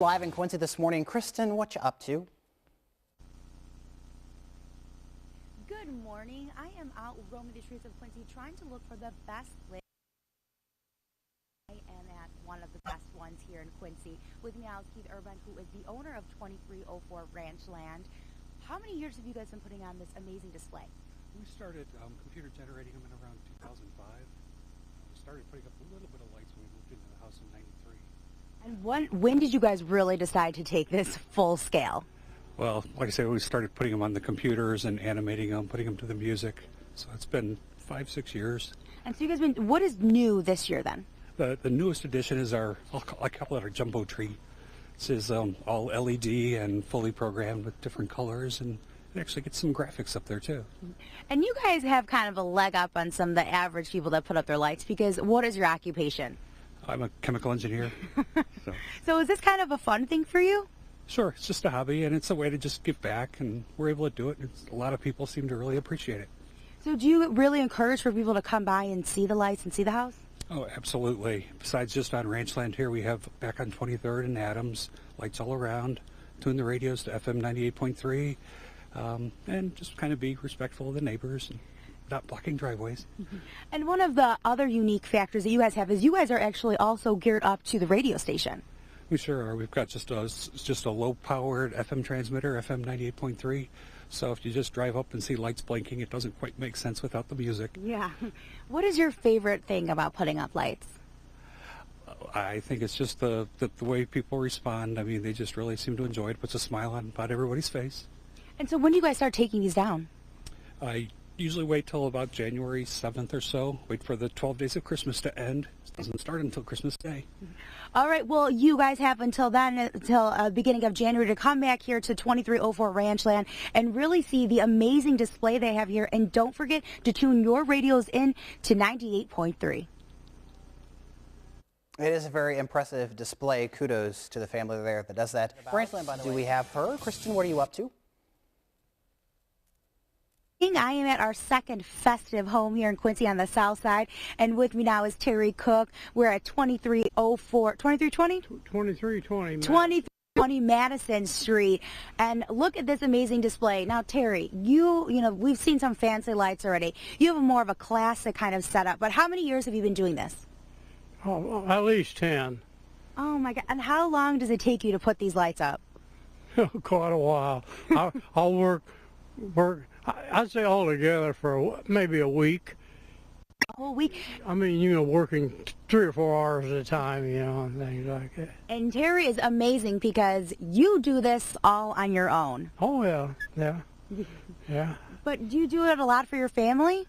Live in Quincy this morning. Kristen, what you up to? Good morning. I am out roaming the streets of Quincy trying to look for the best place. I am at one of the best ones here in Quincy. With me now is Keith Urban, who is the owner of 2304 Ranchland. How many years have you guys been putting on this amazing display? We started computer generating them in around 2005. We started putting up a little bit of lights when we moved into the house in '93. And when did you guys really decide to take this full scale? Well, like I said, we started putting them on the computers and animating them, putting them to the music. So it's been 5-6 years. And so you guys what is new this year then? The newest addition is I call it our jumbo tree. This is all LED and fully programmed with different colors, and it actually gets some graphics up there too. And you guys have kind of a leg up on some of the average people that put up their lights, because what is your occupation? I'm a chemical engineer. So is this kind of a fun thing for you? Sure, it's just a hobby, and it's a way to just give back, and we're able to do it. A lot of people seem to really appreciate it. So do you really encourage for people to come by and see the lights and see the house? Oh, absolutely. Besides just on Ranchland here, we have back on 23rd and Adams, lights all around, tune the radios to FM 98.3, and just kind of be respectful of the neighbors and not blocking driveways. And one of the other unique factors that you guys have is you guys are actually also geared up to the radio station. We sure are. We've got just a low-powered FM transmitter, FM 98.3. So if you just drive up and see lights blinking, it doesn't quite make sense without the music. Yeah. What is your favorite thing about putting up lights? I think it's just the way people respond. I mean, they just really seem to enjoy it. It puts a smile on about everybody's face. And so when do you guys start taking these down? I usually wait till about January 7th or so. Wait for the 12 days of Christmas to end. It doesn't start until Christmas Day. All right. Well, you guys have until then, until beginning of January, to come back here to 2304 Ranchland and really see the amazing display they have here. And don't forget to tune your radios in to 98.3. It is a very impressive display. Kudos to the family there that does that. Ranchland, by the way. Do we have her? Kristen, what are you up to? I am at our second festive home here in Quincy on the south side, and with me now is Terry Cook. We're at 2304, 2320? 2320 Madison Street, and look at this amazing display. Now, Terry, you know, we've seen some fancy lights already. You have more of a classic kind of setup, but how many years have you been doing this? Oh, at least 10. Oh my God, and how long does it take you to put these lights up? Quite a while. I'll work, I'd say altogether for maybe a week. A whole week? I mean, you know, working 3 or 4 hours at a time, you know, and things like that. And Terry is amazing because you do this all on your own. Oh, yeah, yeah, yeah. But do you do it a lot for your family?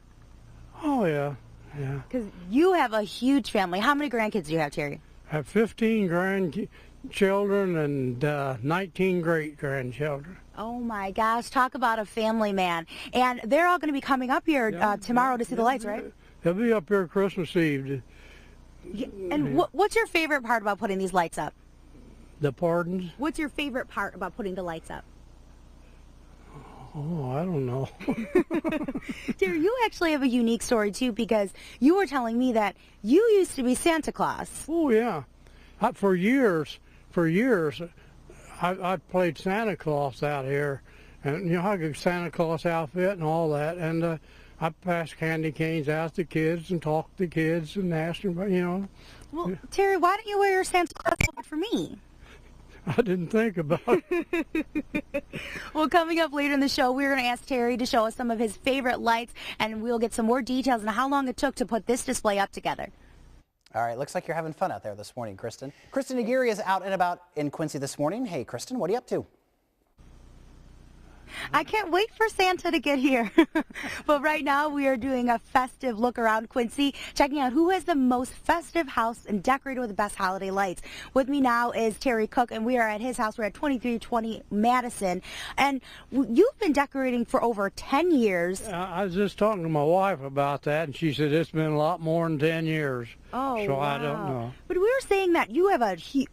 Oh, yeah, yeah. Because you have a huge family. How many grandkids do you have, Terry? I have 15 grandchildren and 19 great-grandchildren. Oh my gosh, talk about a family man. And they're all going to be coming up here tomorrow to see the lights, right? They'll be up here Christmas Eve. And what's your favorite part about putting these lights up? The pardons? What's your favorite part about putting the lights up? Oh, I don't know. Terry, you actually have a unique story too, because you were telling me that you used to be Santa Claus. Oh yeah, for years, I played Santa Claus out here, and you know, I got Santa Claus outfit and all that, and I passed candy canes out to kids and talked to kids and asked them, you know. Well, Terry, why don't you wear your Santa Claus outfit for me? I didn't think about it. Well, coming up later in the show, we're going to ask Terry to show us some of his favorite lights, and we'll get some more details on how long it took to put this display up together. All right, looks like you're having fun out there this morning, Kristen. Kristen Aguirre is out and about in Quincy this morning. Hey, Kristen, what are you up to? I can't wait for Santa to get here. But right now we are doing a festive look around Quincy, checking out who has the most festive house and decorated with the best holiday lights. With me now is Terry Cook, and we are at his house. We're at 2320 Madison, and you've been decorating for over 10 years. I was just talking to my wife about that, and she said it's been a lot more than 10 years. Oh, so wow. I don't know. But we were saying that you have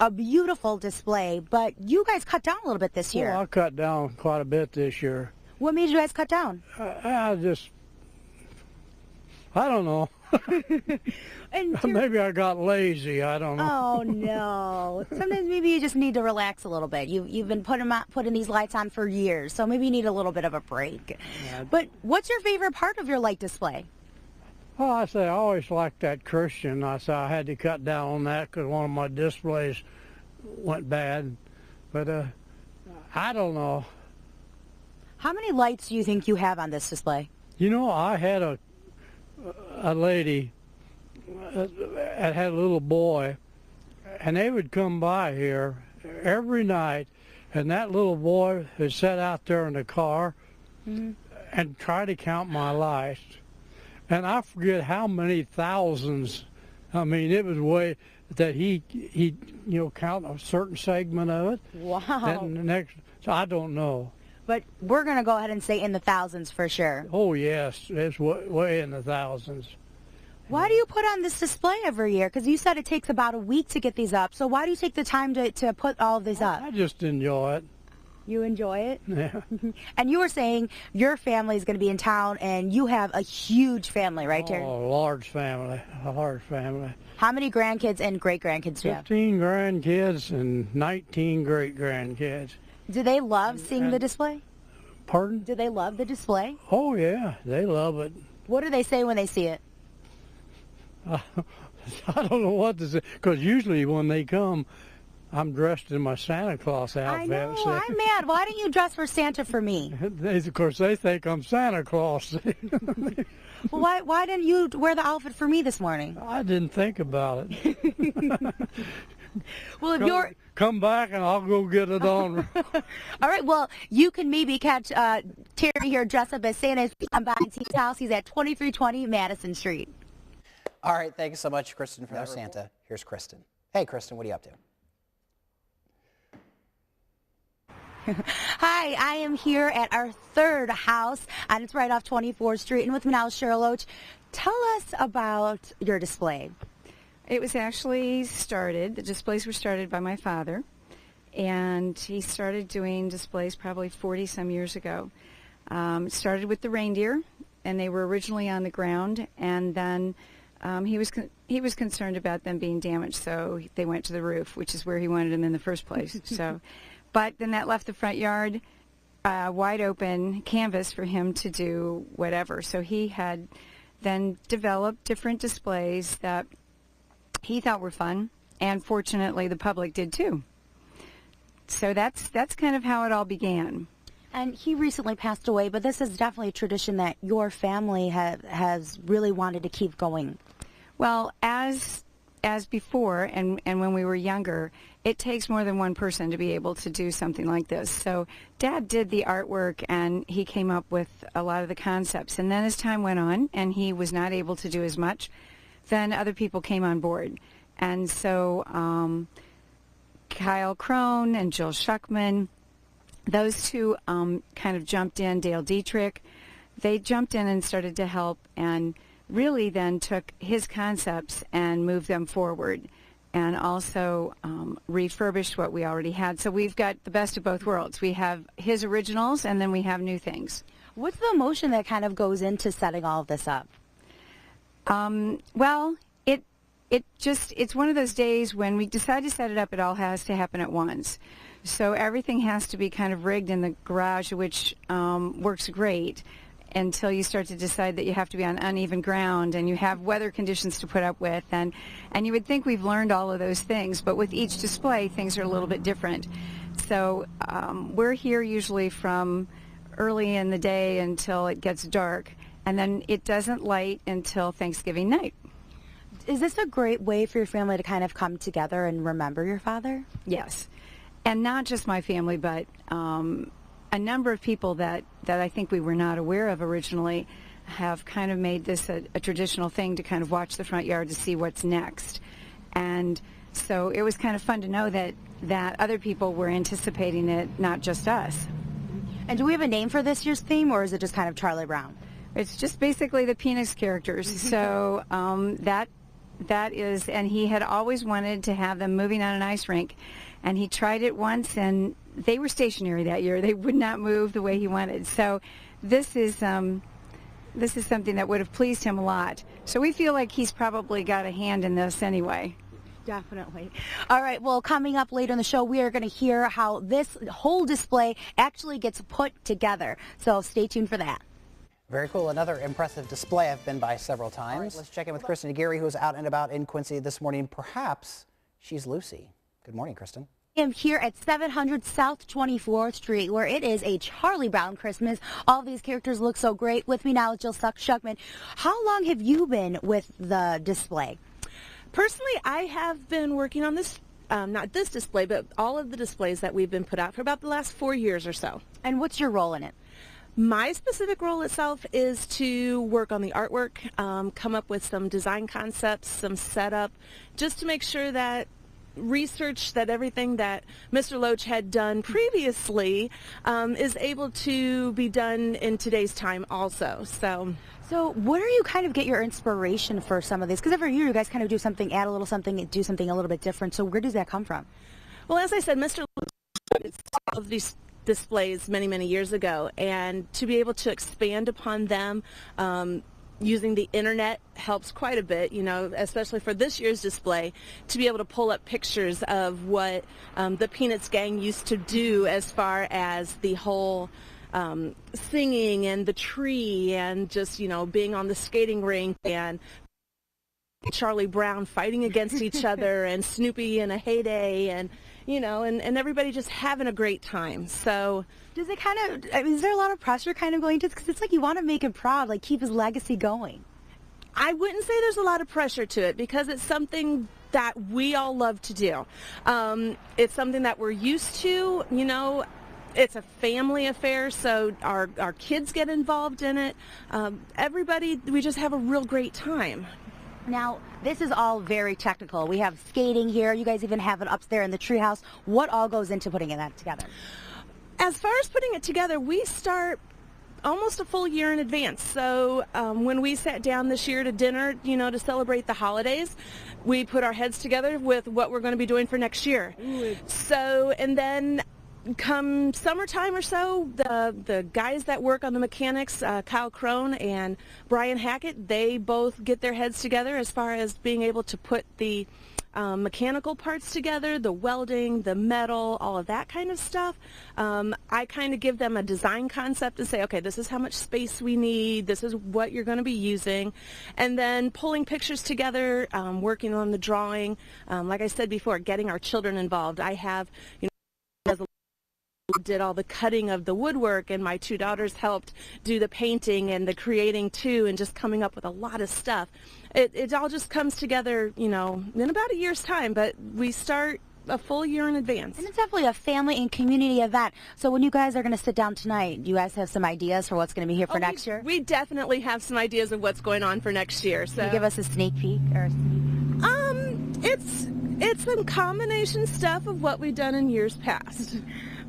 a beautiful display, but you guys cut down a little bit this year. Well, I cut down quite a bit this year. What made you guys cut down? I I don't know. And Maybe I got lazy. I don't know. oh no! Sometimes maybe you just need to relax a little bit. You've been putting these lights on for years, so maybe you need a little bit of a break. But what's your favorite part of your light display? Well, I say I always liked that Christian. I said I had to cut down on that because one of my displays went bad. But I don't know. How many lights do you think you have on this display? You know, I had a lady that had a little boy, and they would come by here every night, and that little boy would sit out there in the car and try to count my lights. And I forget how many thousands. I mean, it was way that he count a certain segment of it. Wow. Then the next, so I don't know. But we're going to go ahead and say in the thousands for sure. Oh yes, it's way in the thousands. Why do you put on this display every year? Because you said it takes about a week to get these up. So why do you take the time to put all of these up? I just enjoy it. You enjoy it? Yeah. And you were saying your family is going to be in town, and you have a huge family, right, Terry? Oh, large family, a large family. How many grandkids and great-grandkids do you have? 15 grandkids and 19 great-grandkids. Do they love seeing the display? Pardon? Do they love the display? Oh, yeah, they love it. What do they say when they see it? I don't know what to say, because usually when they come, I'm dressed in my Santa Claus outfit. I know, so I'm mad. Why didn't you dress for Santa for me? of course, they think I'm Santa Claus. Well, why didn't you wear the outfit for me this morning? I didn't think about it. Well, if you're... Come back and I'll go get it on. All right, well, you can maybe catch Terry here dressed up as Santa by Team's house. He's at 2320 Madison Street. All right, thanks so much, Kristen, for that Santa. Here's Kristen. Hey, Kristen, what are you up to? Hi, I am here at our third house, and it's right off 24th Street. And with me now is Cheryl Loach. Tell us about your display. It was actually the displays were started by my father, and he started doing displays probably 40-some years ago. It started with the reindeer, and they were originally on the ground, and then he was concerned about them being damaged, so they went to the roof, which is where he wanted them in the first place. But then that left the front yard wide open canvas for him to do whatever. So he had then developed different displays that he thought were fun, and fortunately the public did too. So that's kind of how it all began. And he recently passed away, but this is definitely a tradition that your family has really wanted to keep going. Well, as before, and when we were younger, it takes more than one person to be able to do something like this. So Dad did the artwork, and he came up with a lot of the concepts. And then as time went on, and he was not able to do as much, then other people came on board. And so Kyle Crone and Jill Shuckman, those two kind of jumped in. Dale Dietrich, they jumped in and started to help, and really then took his concepts and moved them forward, and also refurbished what we already had. So we've got the best of both worlds. We have his originals, and then we have new things. What's the emotion that kind of goes into setting all of this up? Well, it's one of those days when we decide to set it up, it all has to happen at once. So everything has to be kind of rigged in the garage, which works great, until you start to decide that you have to be on uneven ground and you have weather conditions to put up with. And you would think we've learned all of those things, but with each display, things are a little bit different. So we're here usually from early in the day until it gets dark, and then it doesn't light until Thanksgiving night. Is this a great way for your family to kind of come together and remember your father? Yes. And not just my family, but a number of people that I think we were not aware of originally have kind of made this a traditional thing to kind of watch the front yard to see what's next. And so it was kind of fun to know that other people were anticipating it, not just us. And do we have a name for this year's theme, or is it just kind of Charlie Brown? It's just basically the Peanuts characters. So that is, and he had always wanted to have them moving on an ice rink. And he tried it once, and they were stationary that year. They would not move the way he wanted. So this is this is something that would have pleased him a lot. So we feel like he's probably got a hand in this anyway. Definitely. All right, well, coming up later in the show, we are going to hear how this whole display actually gets put together. So stay tuned for that. Very cool. Another impressive display I've been by several times. Right, let's check in with Kristen Aguirre, who's out and about in Quincy this morning. Perhaps she's Lucy. Good morning, Kristen. I am here at 700 South 24th Street, where it is a Charlie Brown Christmas. All these characters look so great. With me now is Jill Shuckman. How long have you been with the display? Personally, I have been working on this, not this display, but all of the displays that we've been put out for about the last 4 years or so. And what's your role in it? My specific role itself is to work on the artwork, come up with some design concepts, some setup, just to make sure that research that everything that Mr. Loach had done previously is able to be done in today's time also. So where do you kind of get your inspiration for some of these? Because every year you guys kind of do something, add a little something, do something a little bit different. So where does that come from? Well, as I said, Mr. Loach did all of these displays many, many years ago, and to be able to expand upon them using the internet helps quite a bit, you know, especially for this year's display, to be able to pull up pictures of what the Peanuts gang used to do as far as the whole singing and the tree and just, you know, being on the skating rink and Charlie Brown fighting against each other and Snoopy in a heyday and, you know, and everybody just having a great time. So does it kind of, I mean, is there a lot of pressure kind of going to, because it's like you want to make him proud, like keep his legacy going? I wouldn't say there's a lot of pressure to it because it's something that we all love to do. It's something that we're used to, you know. It's a family affair, so our kids get involved in it. Everybody, we just have a real great time. Now, this is all very technical. We have skating here. You guys even have it up there in the treehouse. What all goes into putting that together? As far as putting it together, we start almost a full year in advance. So when we sat down this year to dinner, you know, to celebrate the holidays, we put our heads together with what we're going to be doing for next year. So, and then come summertime or so, the guys that work on the mechanics, Kyle Crone and Brian Hackett, they both get their heads together as far as being able to put the mechanical parts together, the welding, the metal, all of that kind of stuff. I kind of give them a design concept and say, okay, this is how much space we need, this is what you're going to be using, and then pulling pictures together, working on the drawing. Like I said before, getting our children involved. I have, you know, did all the cutting of the woodwork, and my two daughters helped do the painting and the creating too, and just coming up with a lot of stuff. It all just comes together, you know, in about a year's time, but we start a full year in advance. And it's definitely a family and community event. So when you guys are going to sit down tonight, do you guys have some ideas for what's going to be here for next year? We definitely have some ideas of what's going on for next year. So can you give us a sneak peek or a sneak? It's some combination stuff of what we've done in years past.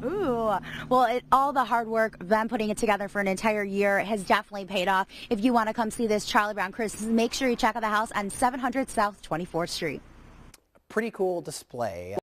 Ooh, well, all the hard work, them putting it together for an entire year has definitely paid off. If you want to come see this Charlie Brown Christmas, make sure you check out the house on 700 South 24th Street. Pretty cool display.